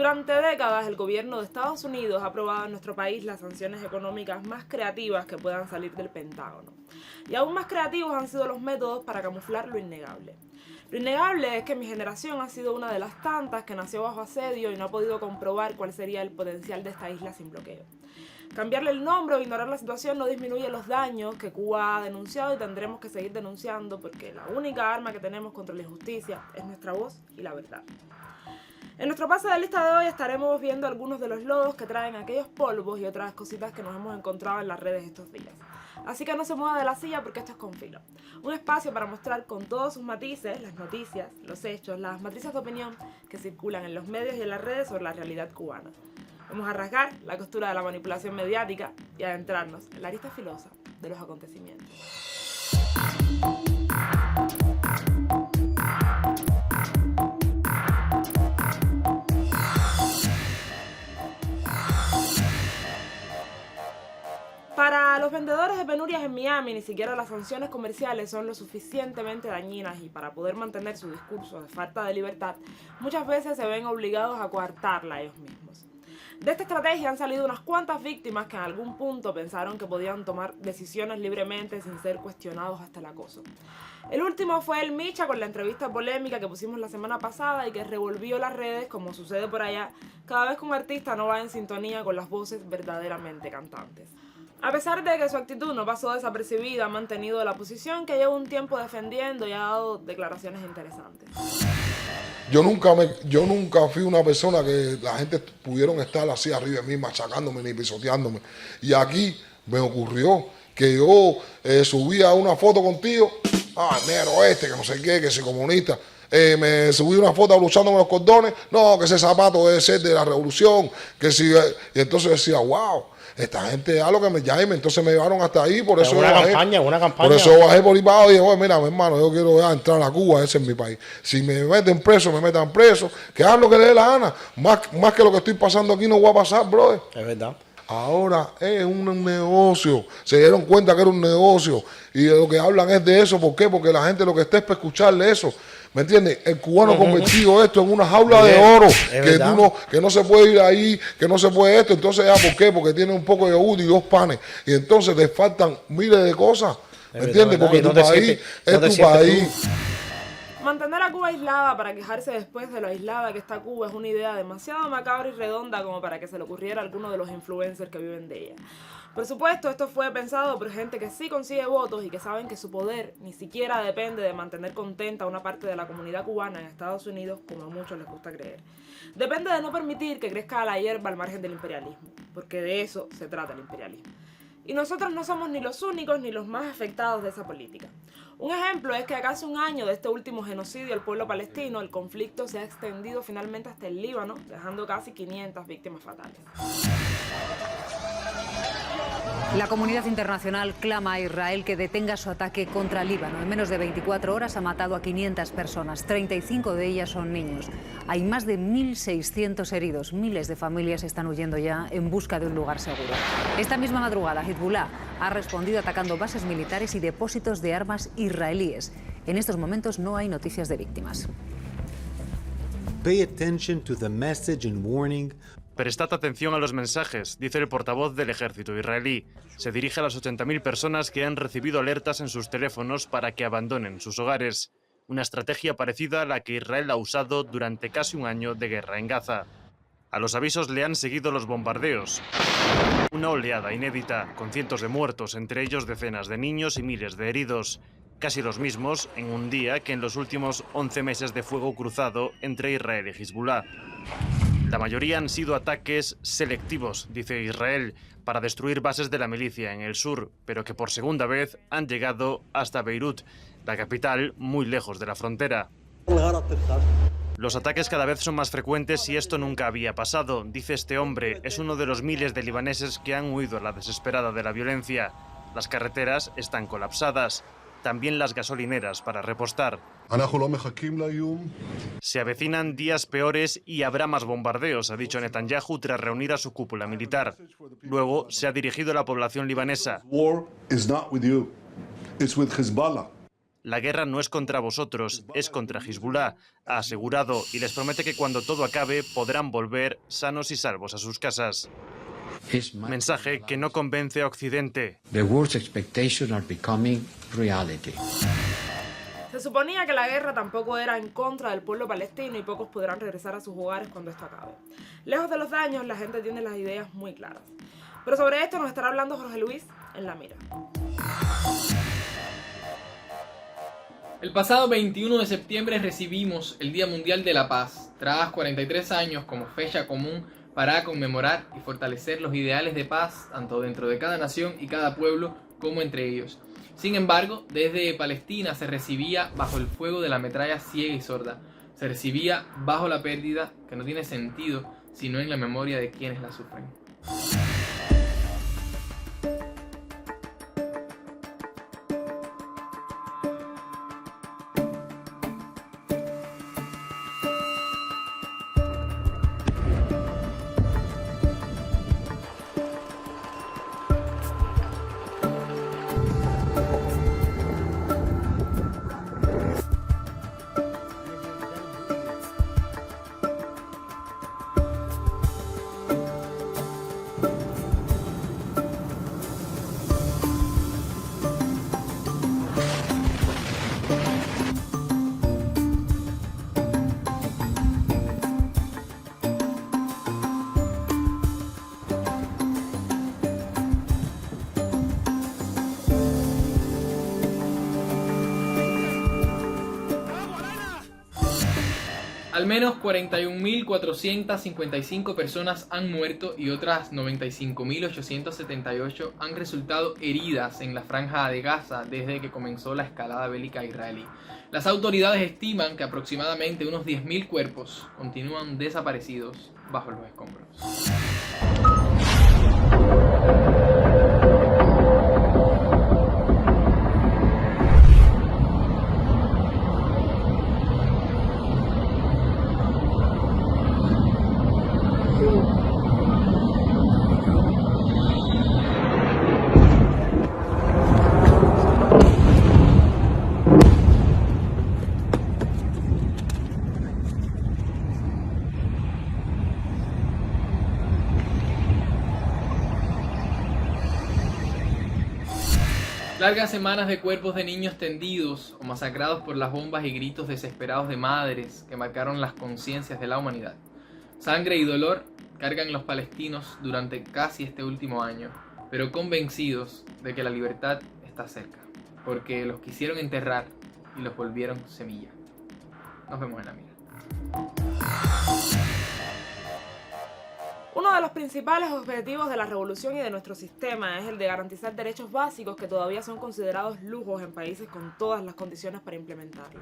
Durante décadas, el gobierno de Estados Unidos ha aprobado en nuestro país las sanciones económicas más creativas que puedan salir del Pentágono. Y aún más creativos han sido los métodos para camuflar lo innegable. Lo innegable es que mi generación ha sido una de las tantas que nació bajo asedio y no ha podido comprobar cuál sería el potencial de esta isla sin bloqueo. Cambiarle el nombre o ignorar la situación no disminuye los daños que Cuba ha denunciado y tendremos que seguir denunciando porque la única arma que tenemos contra la injusticia es nuestra voz y la verdad. En nuestro pase de lista de hoy estaremos viendo algunos de los lodos que traen aquellos polvos y otras cositas que nos hemos encontrado en las redes estos días. Así que no se mueva de la silla porque esto es Con Filo. Un espacio para mostrar con todos sus matices las noticias, los hechos, las matrices de opinión que circulan en los medios y en las redes sobre la realidad cubana. Vamos a rasgar la costura de la manipulación mediática y adentrarnos en la arista filosa de los acontecimientos. Para los vendedores de penurias en Miami, ni siquiera las sanciones comerciales son lo suficientemente dañinas y para poder mantener su discurso de falta de libertad, muchas veces se ven obligados a coartarla ellos mismos. De esta estrategia han salido unas cuantas víctimas que en algún punto pensaron que podían tomar decisiones libremente sin ser cuestionados hasta el acoso. El último fue el Micha con la entrevista polémica que pusimos la semana pasada y que revolvió las redes, como sucede por allá, cada vez que un artista no va en sintonía con las voces verdaderamente cantantes. A pesar de que su actitud no pasó desapercibida, ha mantenido la posición que lleva un tiempo defendiendo y ha dado declaraciones interesantes. Yo nunca fui una persona que la gente pudieron estar así arriba de mí, machacándome ni pisoteándome. Y aquí me ocurrió que yo subía una foto contigo, negro que no sé qué, que soy comunista. Me subí una foto luchando con los cordones, no, que ese zapato debe ser de la revolución, que si, y entonces decía, wow. Esta gente a lo que me llame, entonces me llevaron hasta ahí, por eso una bajé. campaña. Por eso bajé por ahí para abajo y dije, oye, mira, mi hermano, yo quiero ya entrar a Cuba, ese es mi país. Si me meten preso, me metan preso, que hagan lo que le dé la gana. Más que lo que estoy pasando aquí no va a pasar, brother. Es verdad. Ahora es un negocio. Se dieron cuenta que era un negocio. Y de lo que hablan es de eso. ¿Por qué? Porque la gente lo que está es para escucharle eso. ¿Me entiendes? El cubano ha convertido esto en una jaula de oro. Que no se puede ir ahí, que no se puede esto. Entonces, ¿por qué? Porque tiene un poco de yogur y 2 panes. Y entonces te faltan miles de cosas. ¿Me entiendes? Porque tu país es tu país. Mantener a Cuba aislada para quejarse después de lo aislada que está Cuba es una idea demasiado macabra y redonda como para que se le ocurriera a alguno de los influencers que viven de ella. Por supuesto, esto fue pensado por gente que sí consigue votos y que saben que su poder ni siquiera depende de mantener contenta a una parte de la comunidad cubana en Estados Unidos, como a muchos les gusta creer. Depende de no permitir que crezca la hierba al margen del imperialismo, porque de eso se trata el imperialismo. Y nosotros no somos ni los únicos ni los más afectados de esa política. Un ejemplo es que a casi un año de este último genocidio al pueblo palestino, el conflicto se ha extendido finalmente hasta el Líbano, dejando casi 500 víctimas fatales. La comunidad internacional clama a Israel que detenga su ataque contra Líbano. En menos de 24 horas ha matado a 500 personas, 35 de ellas son niños. Hay más de 1.600 heridos. Miles de familias están huyendo ya en busca de un lugar seguro. Esta misma madrugada, Hezbollah ha respondido atacando bases militares y depósitos de armas israelíes. En estos momentos no hay noticias de víctimas. Pay attention to the message and warning. Prestad atención a los mensajes, dice el portavoz del ejército israelí. Se dirige a las 80.000 personas que han recibido alertas en sus teléfonos para que abandonen sus hogares. Una estrategia parecida a la que Israel ha usado durante casi un año de guerra en Gaza. A los avisos le han seguido los bombardeos. Una oleada inédita, con cientos de muertos, entre ellos decenas de niños y miles de heridos. Casi los mismos en un día que en los últimos 11 meses de fuego cruzado entre Israel y Hezbollah. La mayoría han sido ataques selectivos, dice Israel, para destruir bases de la milicia en el sur, pero que por segunda vez han llegado hasta Beirut, la capital, muy lejos de la frontera. Los ataques cada vez son más frecuentes y esto nunca había pasado, dice este hombre. Es uno de los miles de libaneses que han huido a la desesperada de la violencia. Las carreteras están colapsadas. También las gasolineras para repostar. Se avecinan días peores y habrá más bombardeos, ha dicho Netanyahu tras reunir a su cúpula militar. Luego se ha dirigido a la población libanesa. La guerra no es contra vosotros, es contra Hezbollah, ha asegurado, y les promete que cuando todo acabe podrán volver sanos y salvos a sus casas. Mensaje que no convence a Occidente. The worst expectations are becoming reality. Se suponía que la guerra tampoco era en contra del pueblo palestino y pocos podrán regresar a sus hogares cuando esto acabe. Lejos de los daños, la gente tiene las ideas muy claras. Pero sobre esto nos estará hablando Jorge Luis en La Mira. El pasado 21 de septiembre recibimos el Día Mundial de la Paz, tras 43 años como fecha común para conmemorar y fortalecer los ideales de paz, tanto dentro de cada nación y cada pueblo como entre ellos. Sin embargo, desde Palestina se recibía bajo el fuego de la metralla ciega y sorda. Se recibía bajo la pérdida que no tiene sentido, sino en la memoria de quienes la sufren. Al menos 41.455 personas han muerto y otras 95.878 han resultado heridas en la franja de Gaza desde que comenzó la escalada bélica israelí. Las autoridades estiman que aproximadamente unos 10.000 cuerpos continúan desaparecidos bajo los escombros. Largas semanas de cuerpos de niños tendidos o masacrados por las bombas y gritos desesperados de madres que marcaron las conciencias de la humanidad. Sangre y dolor cargan los palestinos durante casi este último año, pero convencidos de que la libertad está cerca, porque los quisieron enterrar y los volvieron semilla. Nos vemos en La Mira. Uno de los principales objetivos de la revolución y de nuestro sistema es el de garantizar derechos básicos que todavía son considerados lujos en países con todas las condiciones para implementarlos.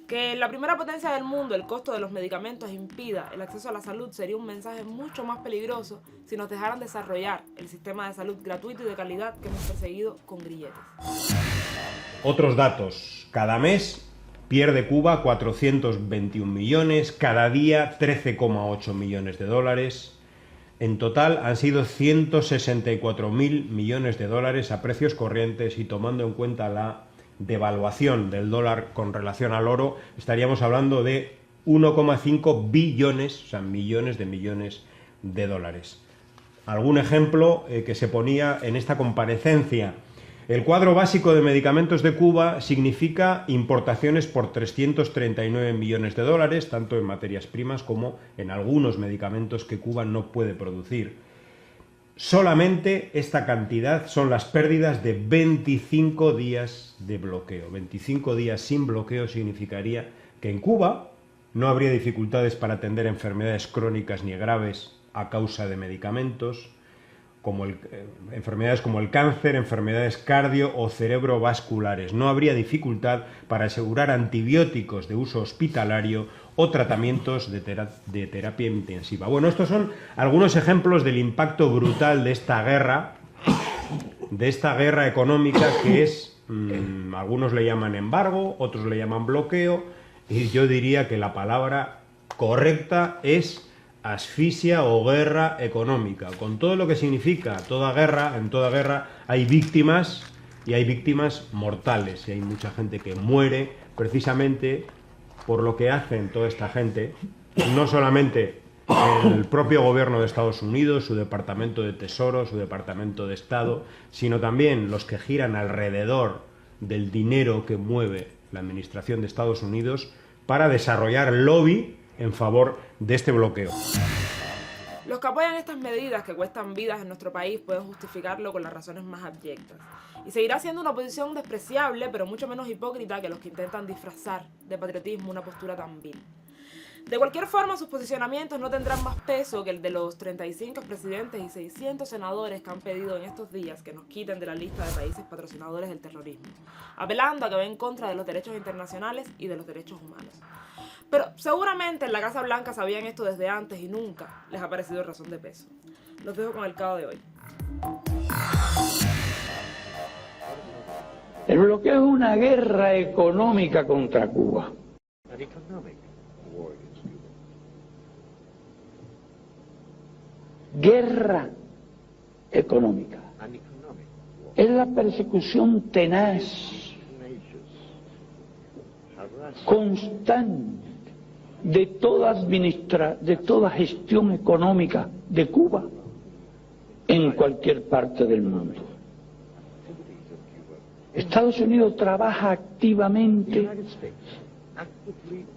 Que en la primera potencia del mundo el costo de los medicamentos impida el acceso a la salud sería un mensaje mucho más peligroso si nos dejaran desarrollar el sistema de salud gratuito y de calidad que hemos perseguido con grilletes. Otros datos. Cada mes pierde Cuba 421 millones, cada día 13,8 millones de dólares. En total han sido 164.000 millones de dólares a precios corrientes y tomando en cuenta la devaluación del dólar con relación al oro, estaríamos hablando de 1,5 billones, o sea, millones de dólares. Algún ejemplo que se ponía en esta comparecencia. El cuadro básico de medicamentos de Cuba significa importaciones por 339 millones de dólares, tanto en materias primas como en algunos medicamentos que Cuba no puede producir. Solamente esta cantidad son las pérdidas de 25 días de bloqueo. 25 días sin bloqueo significaría que en Cuba no habría dificultades para atender enfermedades crónicas ni graves a causa de medicamentos, enfermedades como el cáncer, enfermedades cardio o cerebrovasculares. No habría dificultad para asegurar antibióticos de uso hospitalario o tratamientos de terapia intensiva. Bueno, estos son algunos ejemplos del impacto brutal de esta guerra económica que es, algunos le llaman embargo, otros le llaman bloqueo, y yo diría que la palabra correcta es asfixia o guerra económica, con todo lo que significa toda guerra. En toda guerra hay víctimas y hay víctimas mortales y hay mucha gente que muere precisamente por lo que hacen toda esta gente, no solamente el propio gobierno de Estados Unidos, su Departamento de Tesoro, su Departamento de Estado, sino también los que giran alrededor del dinero que mueve la administración de Estados Unidos para desarrollar lobby en favor de este bloqueo. Los que apoyan estas medidas que cuestan vidas en nuestro país pueden justificarlo con las razones más abyectas. Y seguirá siendo una oposición despreciable, pero mucho menos hipócrita que los que intentan disfrazar de patriotismo una postura tan vil. De cualquier forma, sus posicionamientos no tendrán más peso que el de los 35 presidentes y 600 senadores que han pedido en estos días que nos quiten de la lista de países patrocinadores del terrorismo, apelando a que va en contra de los derechos internacionales y de los derechos humanos. Pero seguramente en la Casa Blanca sabían esto desde antes y nunca les ha parecido razón de peso. Los dejo con el cabo de hoy. El bloqueo es una guerra económica contra Cuba. Guerra económica. Es la persecución tenaz, constante de toda gestión económica de Cuba en cualquier parte del mundo. Estados Unidos trabaja activamente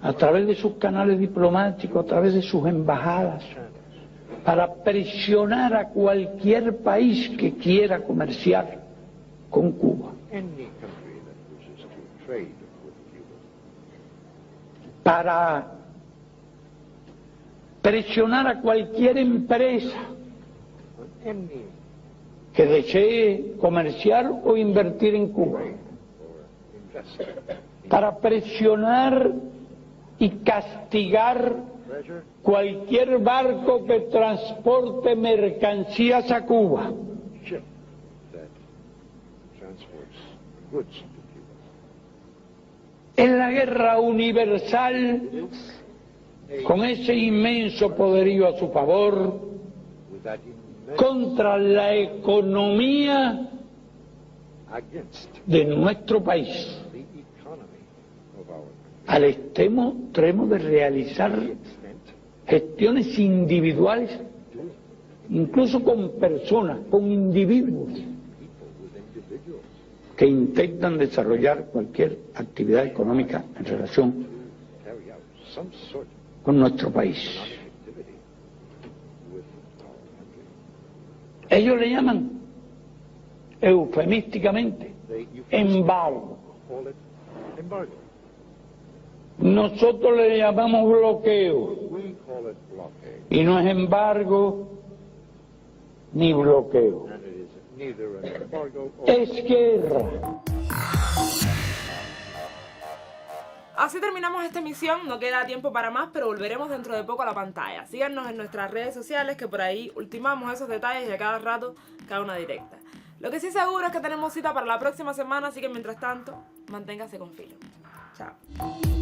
a través de sus canales diplomáticos, a través de sus embajadas, para presionar a cualquier país que quiera comerciar con Cuba. Para presionar a cualquier empresa que desee comerciar o invertir en Cuba, para presionar y castigar cualquier barco que transporte mercancías a Cuba. Es la guerra universal con ese inmenso poderío a su favor contra la economía de nuestro país, al extremo de realizar gestiones individuales, incluso con personas, con individuos que intentan desarrollar cualquier actividad económica en relación con nuestro país. Ellos le llaman eufemísticamente embargo. Nosotros le llamamos bloqueo. Y no es embargo ni bloqueo. Es guerra. Así terminamos esta emisión, no queda tiempo para más, pero volveremos dentro de poco a la pantalla. Síganos en nuestras redes sociales, que por ahí ultimamos esos detalles y a cada rato cada una directa. Lo que sí seguro es que tenemos cita para la próxima semana, así que mientras tanto, manténgase con filo. Chao.